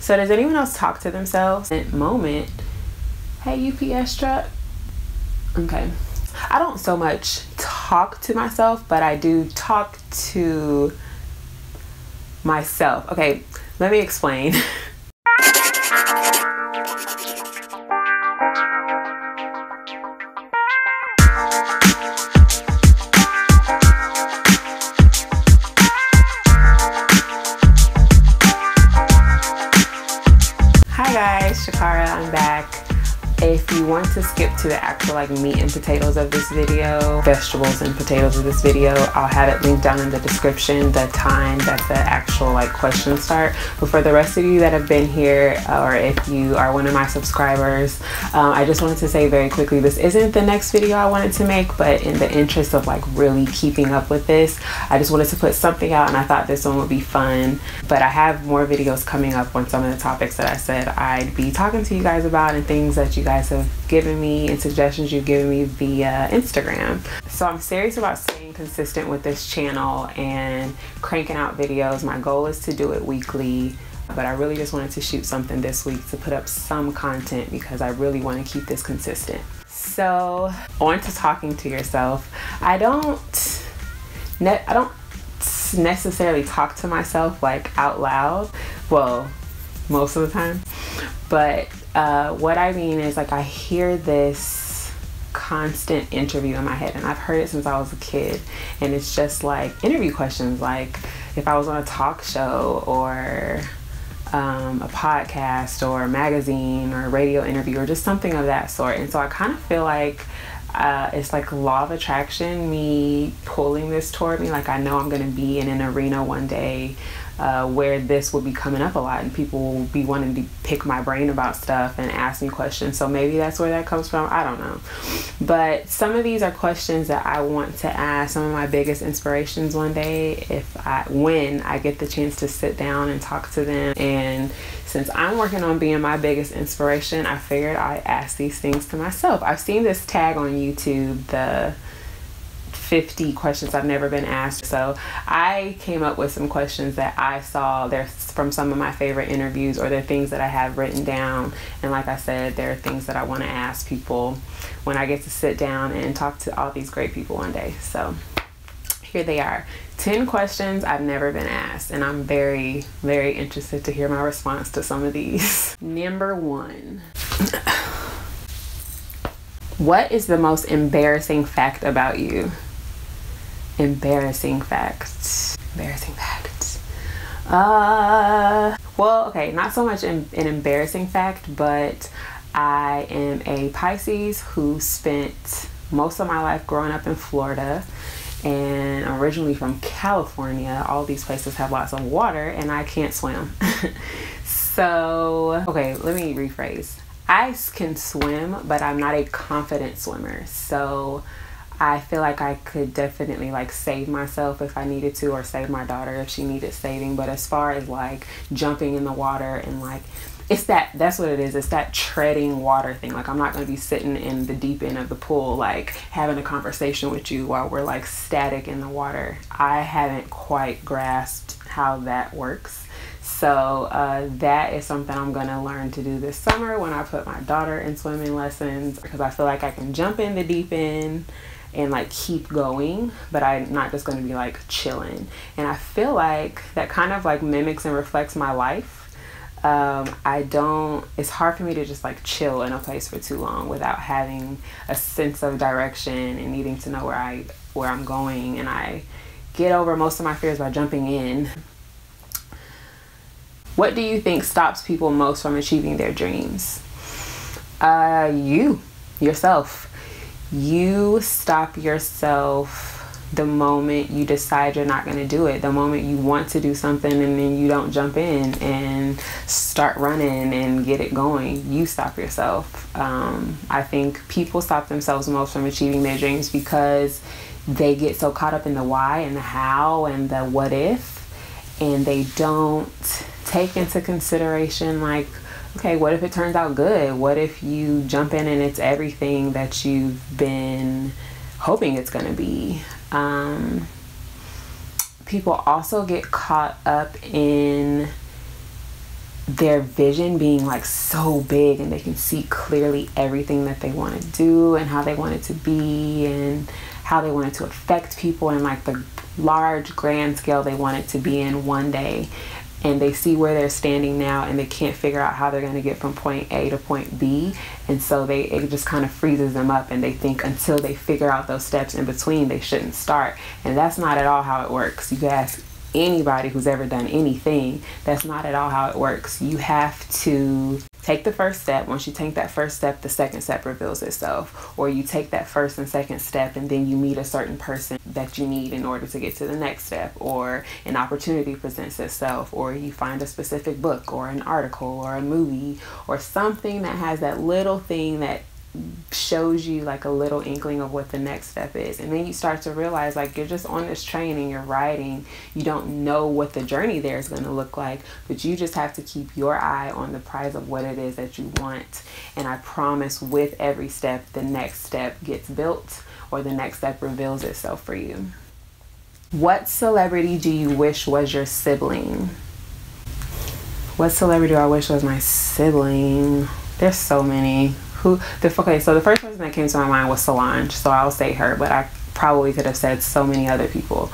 So does anyone else talk to themselves in that moment? Hey, UPS truck. Okay. I don't so much talk to myself, but I do talk to myself. Okay, let me explain. Hi guys, ShaKara, I'm back. If you want to skip to the actual meat and potatoes of this video, vegetables and potatoes of this video, I'll have it linked down in the description, the time that the actual questions start. But for the rest of you that have been here, or if you are one of my subscribers, I just wanted to say very quickly, this isn't the next video I wanted to make, but in the interest of really keeping up with this, I just wanted to put something out, and I thought this one would be fun. But I have more videos coming up on some of the topics that I said I'd be talking to you guys about, and things that you guys have given me and suggestions you've given me via Instagram. So I'm serious about staying consistent with this channel and cranking out videos. My goal is to do it weekly, but I really just wanted to shoot something this week to put up some content because I really want to keep this consistent. So on to talking to yourself. I don't necessarily talk to myself out loud, well, most of the time, but what I mean is I hear this constant interview in my head, and I've heard it since I was a kid, and it's just interview questions, if I was on a talk show or a podcast or a magazine or a radio interview or just something of that sort. And so I kind of feel it's law of attraction, me pulling this toward me. I know I'm going to be in an arena one day where this will be coming up a lot, and people will be wanting to pick my brain about stuff and ask me questions. So maybe that's where that comes from. I don't know. But some of these are questions that I want to ask some of my biggest inspirations one day, when I get the chance to sit down and talk to them. And since I'm working on being my biggest inspiration, I figured I'd ask these things to myself. I've seen this tag on YouTube, the 50 questions I've never been asked. So I came up with some questions that I saw. They're from some of my favorite interviews, or they're things that I have written down. And like I said, there are things that I want to ask people when I get to sit down and talk to all these great people one day. So here they are. 10 questions I've never been asked, and I'm very, very interested to hear my response to some of these. Number 1. What is the most embarrassing fact about you? Embarrassing facts. Embarrassing facts. Well, okay, not so much an embarrassing fact, but I am a Pisces who spent most of my life growing up in Florida, and originally from California. All these places have lots of water, and I can't swim. So, okay, let me rephrase. I can swim, but I'm not a confident swimmer. So I feel like I could definitely save myself if I needed to, or save my daughter if she needed saving. But as far as jumping in the water and it's that's what it is. It's that treading water thing. I'm not going to be sitting in the deep end of the pool, having a conversation with you while we're static in the water. I haven't quite grasped how that works. So that is something I'm going to learn to do this summer when I put my daughter in swimming lessons, because I feel like I can jump in the deep end and keep going, but I'm not just going to be chilling. And I feel like that kind of mimics and reflects my life. It's hard for me to just chill in a place for too long without having a sense of direction and needing to know where I'm going. And I get over most of my fears by jumping in. What do you think stops people most from achieving their dreams? Yourself. You stop yourself the moment you decide you're not going to do it. The moment you want to do something and then you don't jump in and start running and get it going, you stop yourself. I think people stop themselves most from achieving their dreams because they get so caught up in the why and the how and the what if, and they don't take into consideration okay, what if it turns out good? What if you jump in and it's everything that you've been hoping it's going to be? People also get caught up in their vision being like so big, and they can see clearly everything that they want to do and how they want it to be and how they want it to affect people, and like the large grand scale they want it to be in one day. And they see where they're standing now, and they can't figure out how they're going to get from point A to point B. And so it just kind of freezes them up, and they think until they figure out those steps in between, they shouldn't start. And that's not at all how it works. You can ask anybody who's ever done anything. That's not at all how it works. You have to take the first step. Once you take that first step, the second step reveals itself. Or you take that first and second step, and then you meet a certain person that you need in order to get to the next step, or an opportunity presents itself, or you find a specific book or an article or a movie or something that has that little thing that shows you like a little inkling of what the next step is. And then you start to realize like you're just on this train and you're riding. You don't know what the journey there is going to look like, but you just have to keep your eye on the prize of what it is that you want. And I promise with every step, the next step gets built, or the next step reveals itself for you. What celebrity do you wish was your sibling? What celebrity do I wish was my sibling? There's so many. Okay, so the first person that came to my mind was Solange, so I'll say her, but I probably could have said so many other people.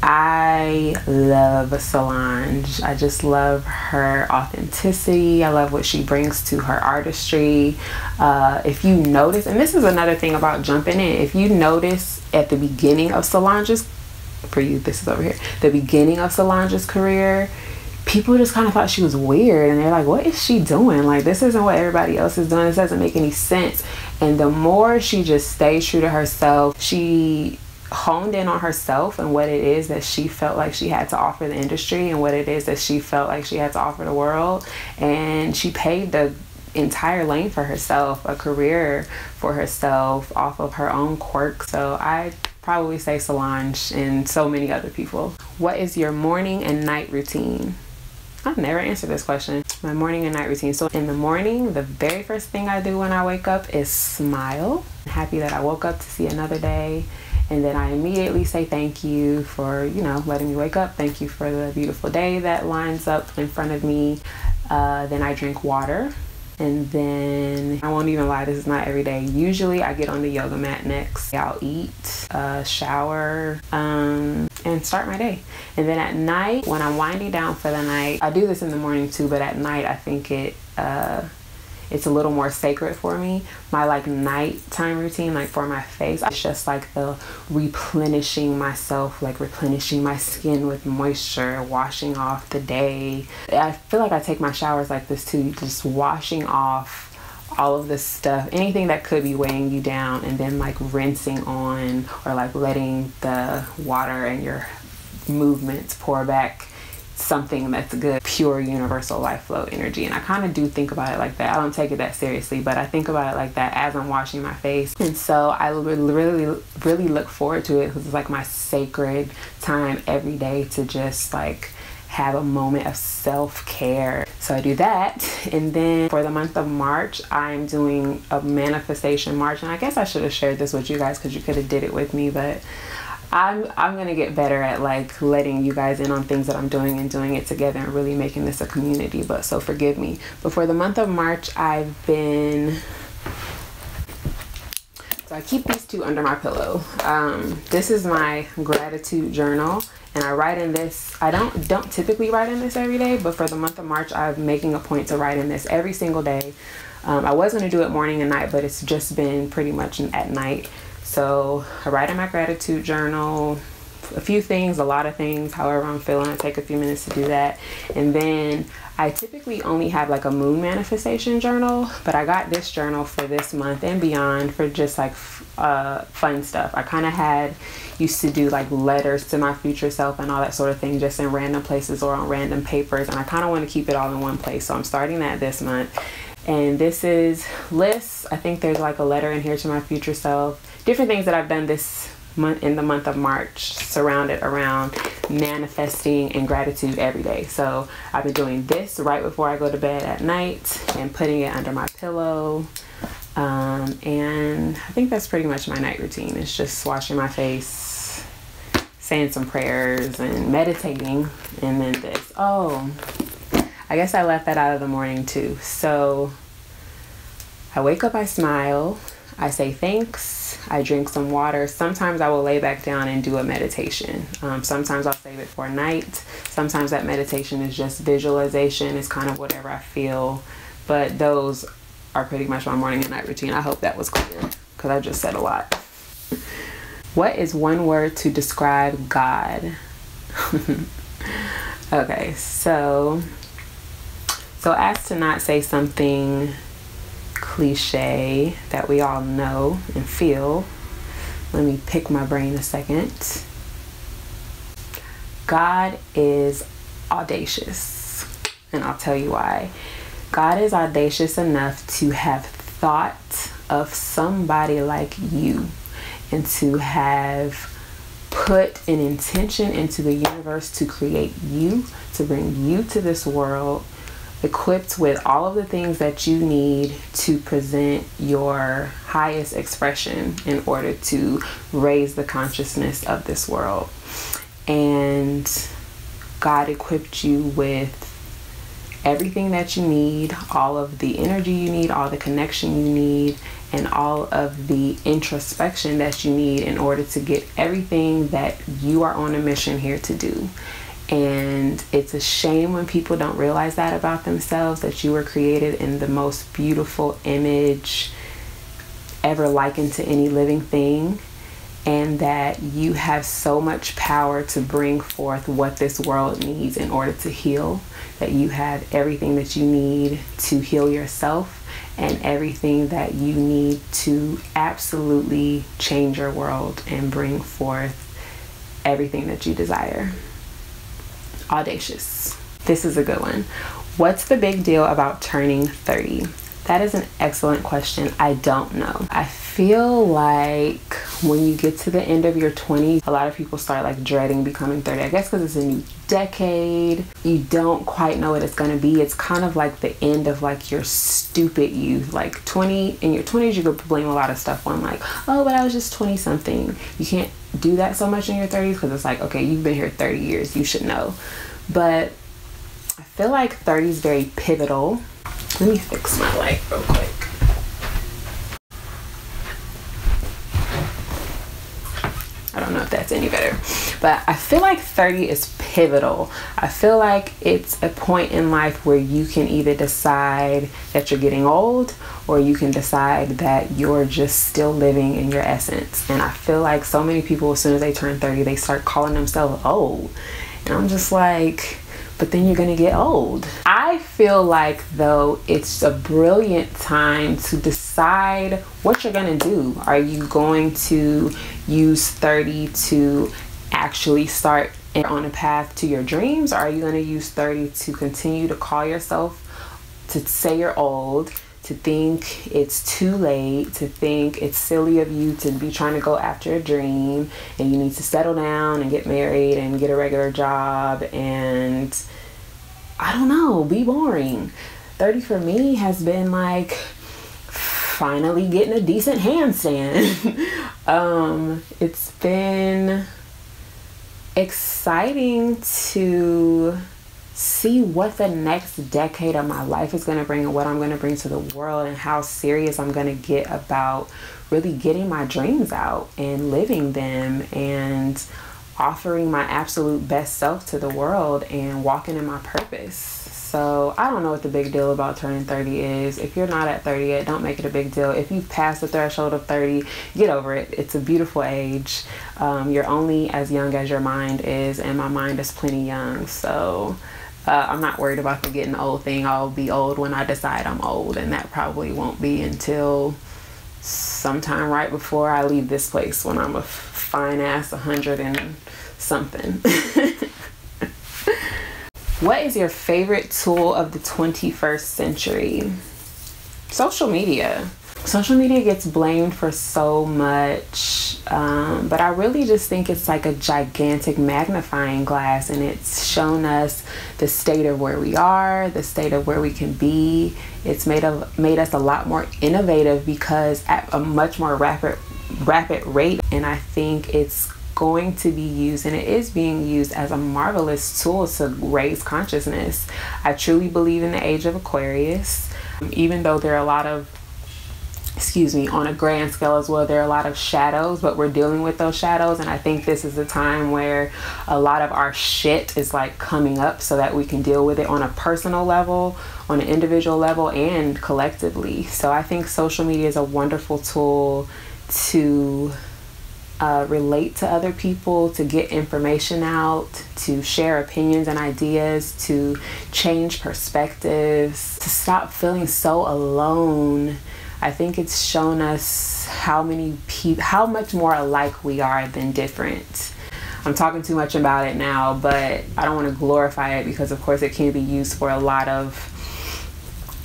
I love Solange. I just love her authenticity. I love what she brings to her artistry. If you notice, and this is another thing about jumping in, if you notice at the beginning of Solange's, for you, this is over here, the beginning of Solange's career, people just kind of thought she was weird, and they're like, what is she doing? Like, this isn't what everybody else is doing. This doesn't make any sense. And the more she just stayed true to herself, she honed in on herself and what it is that she felt like she had to offer the industry, and what it is that she felt like she had to offer the world. And she paved the entire lane for herself, a career for herself off of her own quirks. So I probably say Solange and so many other people. What is your morning and night routine? I've never answered this question. My morning and night routine. So in the morning, the very first thing I do when I wake up is smile. I'm happy that I woke up to see another day. And then I immediately say thank you for, letting me wake up. Thank you for the beautiful day that lines up in front of me. Then I drink water. And then, I won't even lie, this is not every day. Usually I get on the yoga mat next. I'll eat, shower, and start my day. And then at night, when I'm winding down for the night, I do this in the morning too, but at night I think it's a little more sacred for me. My like nighttime routine, like for my face, it's just like the replenishing myself, like replenishing my skin with moisture, washing off the day. I feel like I take my showers like this too, just washing off all of this stuff, anything that could be weighing you down, and then like rinsing on, or like letting the water and your movements pour back something that's good, pure universal life flow energy. And I kind of do think about it like that. I don't take it that seriously, but I think about it like that as I'm washing my face. And so I really look forward to it, because it's like my sacred time every day to just like have a moment of self-care. So I do that. And then for the month of March, I'm doing a manifestation march. And I guess I should have shared this with you guys, because you could have did it with me, but I'm gonna get better at like letting you guys in on things that I'm doing and doing it together and really making this a community. But so forgive me. But for the month of March, so I keep these two under my pillow. This is my gratitude journal, and I write in this. I don't typically write in this every day, but for the month of March, I'm making a point to write in this every single day. I was gonna do it morning and night, but it's just been pretty much at night. So I write in my gratitude journal a few things, a lot of things, however I'm feeling. I take a few minutes to do that. And then I typically only have like a moon manifestation journal, but I got this journal for this month and beyond for just like fun stuff. I kind of used to do like letters to my future self and all that sort of thing, just in random places or on random papers. And I kind of want to keep it all in one place. So I'm starting that this month. And this is lists. I think there's like a letter in here to my future self. Different things that I've done this month, in the month of March, surrounded around manifesting and gratitude every day. So I've been doing this right before I go to bed at night and putting it under my pillow. And I think that's pretty much my night routine. It's just washing my face, saying some prayers, and meditating. And then this. Oh, I guess I left that out of the morning too. So I wake up, I smile, I say thanks, I drink some water. Sometimes I will lay back down and do a meditation. Sometimes I'll save it for night. Sometimes that meditation is just visualization. It's kind of whatever I feel. But those are pretty much my morning and night routine. I hope that was clear because I just said a lot. What is one word to describe God? Okay, so as to not say something cliche that we all know and feel, let me pick my brain a second. God is audacious, and I'll tell you why. God is audacious enough to have thought of somebody like you and to have put an intention into the universe to create you, to bring you to this world, equipped with all of the things that you need to present your highest expression in order to raise the consciousness of this world. And God equipped you with everything that you need, all of the energy you need, all the connection you need, and all of the introspection that you need in order to get everything that you are on a mission here to do. And it's a shame when people don't realize that about themselves, that you were created in the most beautiful image ever likened to any living thing, and that you have so much power to bring forth what this world needs in order to heal, that you have everything that you need to heal yourself and everything that you need to absolutely change your world and bring forth everything that you desire. Audacious. This is a good one. What's the big deal about turning 30? That is an excellent question. I don't know. I feel like when you get to the end of your 20s, a lot of people start like dreading becoming 30. I guess because it's a new decade. You don't quite know what it's going to be. It's kind of like the end of like your stupid youth. Like in your 20s, you could blame a lot of stuff on like, oh, but I was just 20 something. You can't do that so much in your 30s because it's like, okay, you've been here 30 years. You should know. But I feel like 30 is very pivotal. Let me fix my light real quick. I don't know if that's any better, but I feel like 30 is pivotal. I feel like it's a point in life where you can either decide that you're getting old, or you can decide that you're just still living in your essence. And I feel like so many people, as soon as they turn 30, they start calling themselves old. And I'm just like, but then you're gonna get old. I feel like though it's a brilliant time to decide what you're gonna do. Are you going to use 30 to actually start on a path to your dreams? Or are you gonna use 30 to continue to call yourself, to say you're old, to think it's too late, to think it's silly of you to be trying to go after a dream, and you need to settle down and get married and get a regular job and, I don't know, be boring. 30 for me has been like finally getting a decent handstand. It's been exciting to see what the next decade of my life is going to bring and what I'm going to bring to the world, and how serious I'm going to get about really getting my dreams out and living them and offering my absolute best self to the world and walking in my purpose. So I don't know what the big deal about turning 30 is. If you're not at 30 yet, don't make it a big deal. If you've passed the threshold of 30, get over it. It's a beautiful age. You're only as young as your mind is, and my mind is plenty young. So I'm not worried about the getting old thing. I'll be old when I decide I'm old, and that probably won't be until sometime right before I leave this place, when I'm a fine ass 100 and something. What is your favorite tool of the 21st century? Social media. Social media gets blamed for so much, but I really just think it's like a gigantic magnifying glass, and it's shown us the state of where we are, the state of where we can be. It's made us a lot more innovative because at a much more rapid rate, and I think it's going to be used, and it is being used as a marvelous tool to raise consciousness. I truly believe in the age of Aquarius, even though there are a lot of, on a grand scale as well, there are a lot of shadows, but we're dealing with those shadows. And I think this is a time where a lot of our shit is like coming up so that we can deal with it on a personal level, on an individual level, and collectively. So I think social media is a wonderful tool to relate to other people, to get information out, to share opinions and ideas, to change perspectives, to stop feeling so alone. I think it's shown us how much more alike we are than different. I'm talking too much about it now, but I don't want to glorify it, because of course it can be used for a lot of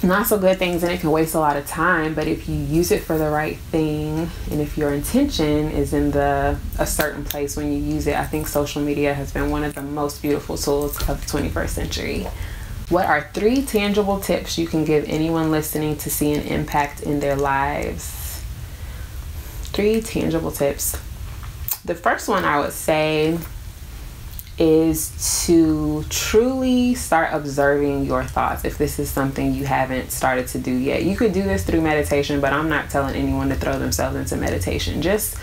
not so good things, and it can waste a lot of time. But if you use it for the right thing, and if your intention is in a certain place when you use it, I think social media has been one of the most beautiful tools of the 21st century. What are 3 tangible tips you can give anyone listening to see an impact in their lives? 3 tangible tips. The first one I would say is to truly start observing your thoughts, if this is something you haven't started to do yet. You could do this through meditation, but I'm not telling anyone to throw themselves into meditation. Just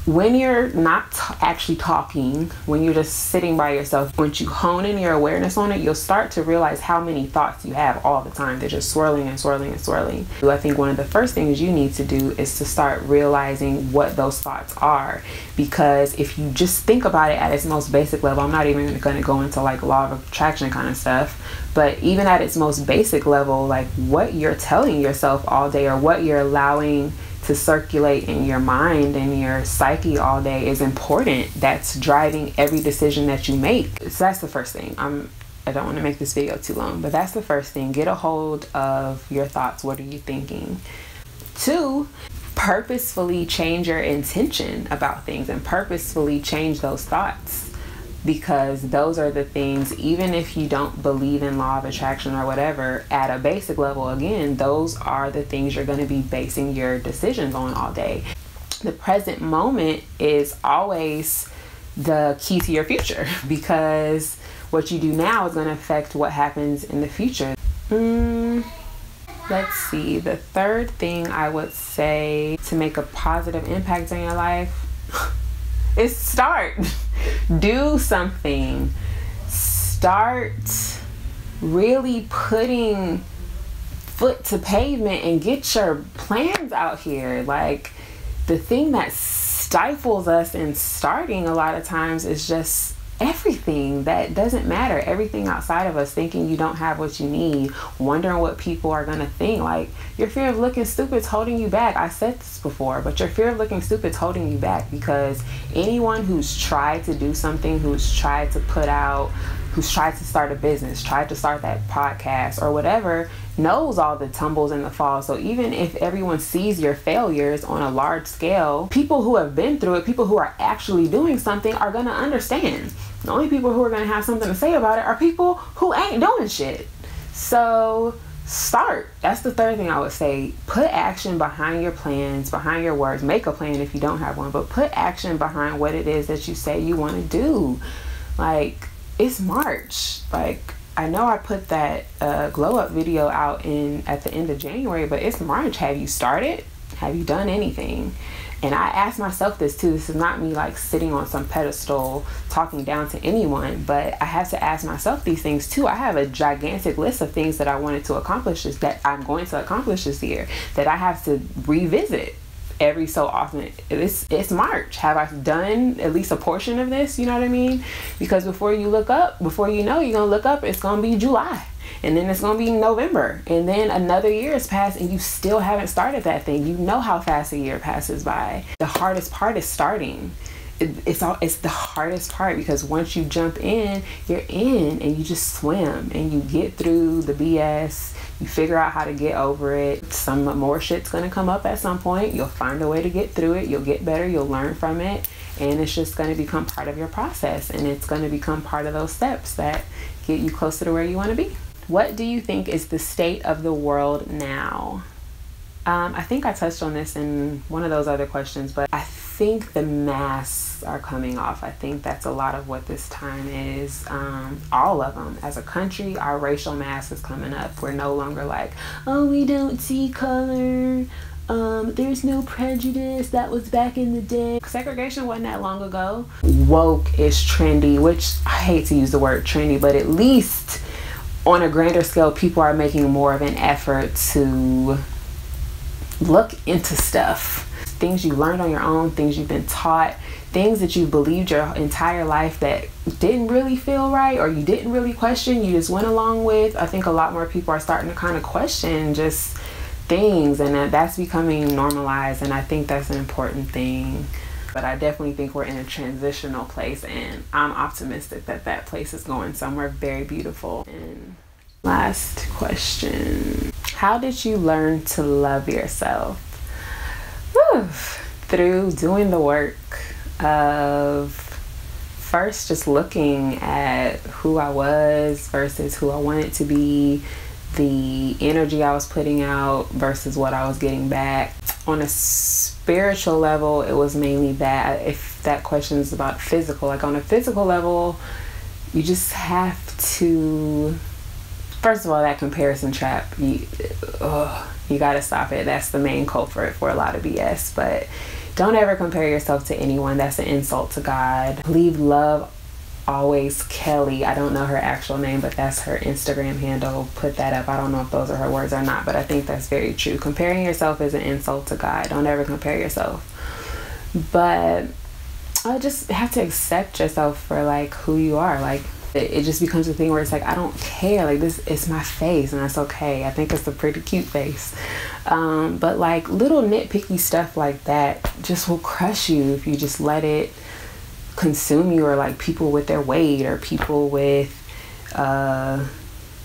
when you're not actually talking, when you're just sitting by yourself, once you hone in your awareness on it, you'll start to realize how many thoughts you have all the time. They're just swirling and swirling and swirling. I think one of the first things you need to do is to start realizing what those thoughts are. Because if you just think about it at its most basic level, I'm not even going to go into like law of attraction kind of stuff, but even at its most basic level, like what you're telling yourself all day, or what you're allowing to circulate in your mind and your psyche all day is important. That's driving every decision that you make. So that's the first thing. I don't want to make this video too long, but that's the first thing. Get a hold of your thoughts. What are you thinking? 2, purposefully change your intention about things, and purposefully change those thoughts. Because those are the things, even if you don't believe in law of attraction or whatever, at a basic level, again, those are the things you're going to be basing your decisions on all day. The present moment is always the key to your future, because what you do now is going to affect what happens in the future. Let's see. The third thing I would say to make a positive impact on your life is start. Do something. Start really putting foot to pavement and get your plans out here. Like, the thing that stifles us in starting a lot of times is just everything that doesn't matter. Everything outside of us, thinking you don't have what you need, wondering what people are going to think. Like, your fear of looking stupid is holding you back. I said this before, but your fear of looking stupid is holding you back, because anyone who's tried to do something, who's tried to put out, who's tried to start a business, tried to start that podcast or whatever, knows all the tumbles and the falls. So even if everyone sees your failures on a large scale, people who have been through it, people who are actually doing something, are going to understand. The only people who are going to have something to say about it are people who ain't doing shit. So start. That's the third thing I would say. Put action behind your plans, behind your words. Make a plan if you don't have one, but put action behind what it is that you say you want to do. Like, it's March. Like, I know I put that glow up video out at the end of January, but it's March. Have you started? Have you done anything? And I ask myself this too. This is not me like sitting on some pedestal talking down to anyone, but I have to ask myself these things too. I have a gigantic list of things that I wanted to accomplish, that I'm going to accomplish this year, that I have to revisit every so often. It's March. Have I done at least a portion of this? You know what I mean? Because before you know, you're gonna look up, it's gonna be July, and then it's gonna be November, and then another year has passed and you still haven't started that thing. You know how fast a year passes by. The hardest part is starting. It's the hardest part, because once you jump in, you're in, and you just swim and you get through the BS. You figure out how to get over it. Some more shit's gonna come up at some point. You'll find a way to get through it. You'll get better. You'll learn from it, and it's just gonna become part of your process, and it's gonna become part of those steps that get you closer to where you want to be. What do you think is the state of the world now? I think I touched on this in one of those other questions, but I think the masks are coming off. I think that's a lot of what this time is. All of them. As a country, our racial mask is coming up. We're no longer like, oh, we don't see color. There's no prejudice. That was back in the day. Segregation wasn't that long ago. Woke is trendy, which I hate to use the word trendy, but at least on a grander scale, people are making more of an effort to look into stuff. Things you learned on your own, things you've been taught, things that you believed your entire life that didn't really feel right or you didn't really question, you just went along with. I think a lot more people are starting to kind of question just things, and that's becoming normalized, and I think that's an important thing. But I definitely think we're in a transitional place, and I'm optimistic that that place is going somewhere very beautiful. And last question, how did you learn to love yourself? Whew. Through doing the work of first just looking at who I was versus who I wanted to be, the energy I was putting out versus what I was getting back. On a spiritual level, it was mainly that. If that question is about physical, like on a physical level, you just have to, first of all, that comparison trap, you gotta stop it. That's the main culprit for a lot of BS. But don't ever compare yourself to anyone. That's an insult to God. Leave love always Kelly. I don't know her actual name, but that's her Instagram handle. Put that up. I don't know if those are her words or not, but I think that's very true. Comparing yourself is an insult to God. Don't ever compare yourself. But I just have to accept yourself for like who you are. Like it just becomes a thing where it's like, I don't care. Like this is my face, and that's okay. I think it's a pretty cute face. But like little nitpicky stuff like that just will crush you if you just let it consume you, or like people with their weight, or people with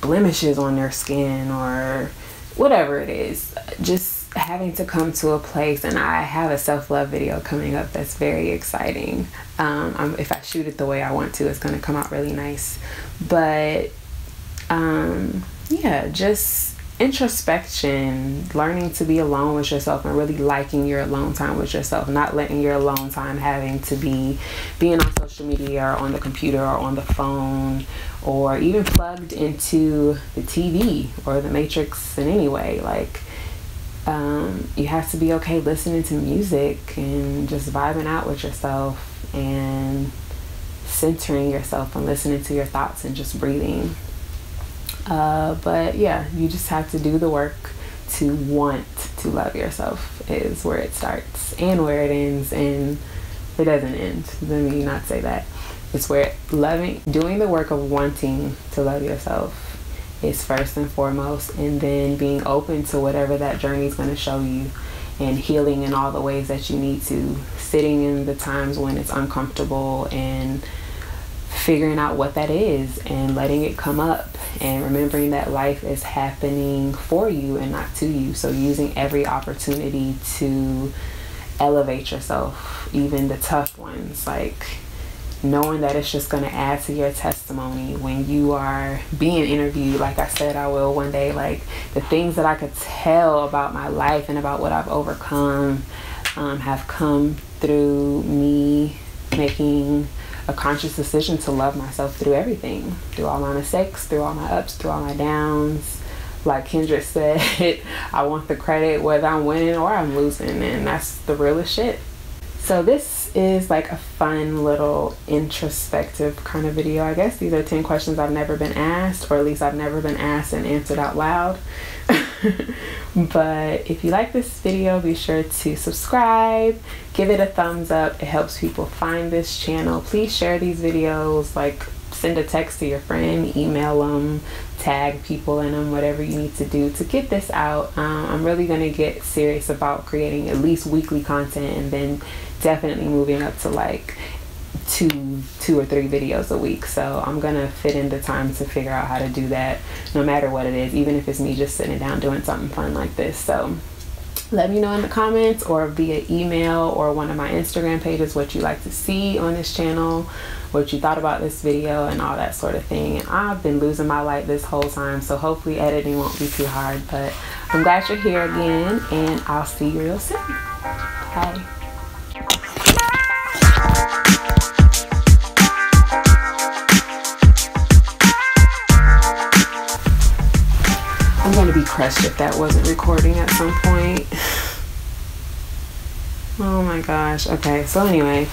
blemishes on their skin, or whatever it is. Just having to come to a place, and I have a self-love video coming up that's very exciting. If I shoot it the way I want to, it's going to come out really nice. But yeah, just introspection, learning to be alone with yourself, and really liking your alone time with yourself, not letting your alone time having to be being on social media or on the computer or on the phone or even plugged into the TV or the Matrix in any way. Like you have to be okay listening to music and just vibing out with yourself and centering yourself and listening to your thoughts and just breathing. But yeah, you just have to do the work to want to love yourself is where it starts and where it ends, and it doesn't end. Let me not say that. It's where doing the work of wanting to love yourself is first and foremost, and then being open to whatever that journey is going to show you, and healing in all the ways that you need to, sitting in the times when it's uncomfortable and figuring out what that is and letting it come up, and remembering that life is happening for you and not to you. So using every opportunity to elevate yourself, even the tough ones, like knowing that it's just going to add to your testimony when you are being interviewed. Like I said I will one day, like the things that I could tell about my life and about what I've overcome have come through me making a conscious decision to love myself through everything, through all my mistakes, through all my ups, through all my downs. Like Kendrick said, I want the credit whether I'm winning or I'm losing, and that's the realest shit. So this is like a fun little introspective kind of video, I guess. These are 10 questions I've never been asked, or at least I've never been asked and answered out loud. But if you like this video, be sure to subscribe, give it a thumbs up. It helps people find this channel. Please share these videos, like send a text to your friend, email them, tag people in them, whatever you need to do to get this out. I'm really going to get serious about creating at least weekly content, and then definitely moving up to like two or three videos a week. So I'm gonna fit in the time to figure out how to do that, no matter what it is, even if it's me just sitting down doing something fun like this. So let me know in the comments or via email or one of my Instagram pages what you like to see on this channel, what you thought about this video, and all that sort of thing. And I've been losing my light this whole time, so hopefully editing won't be too hard. But I'm glad you're here again, and I'll see you real soon. Bye. I'm going to be crushed if that wasn't recording at some point. Oh my gosh. Okay, so anyway.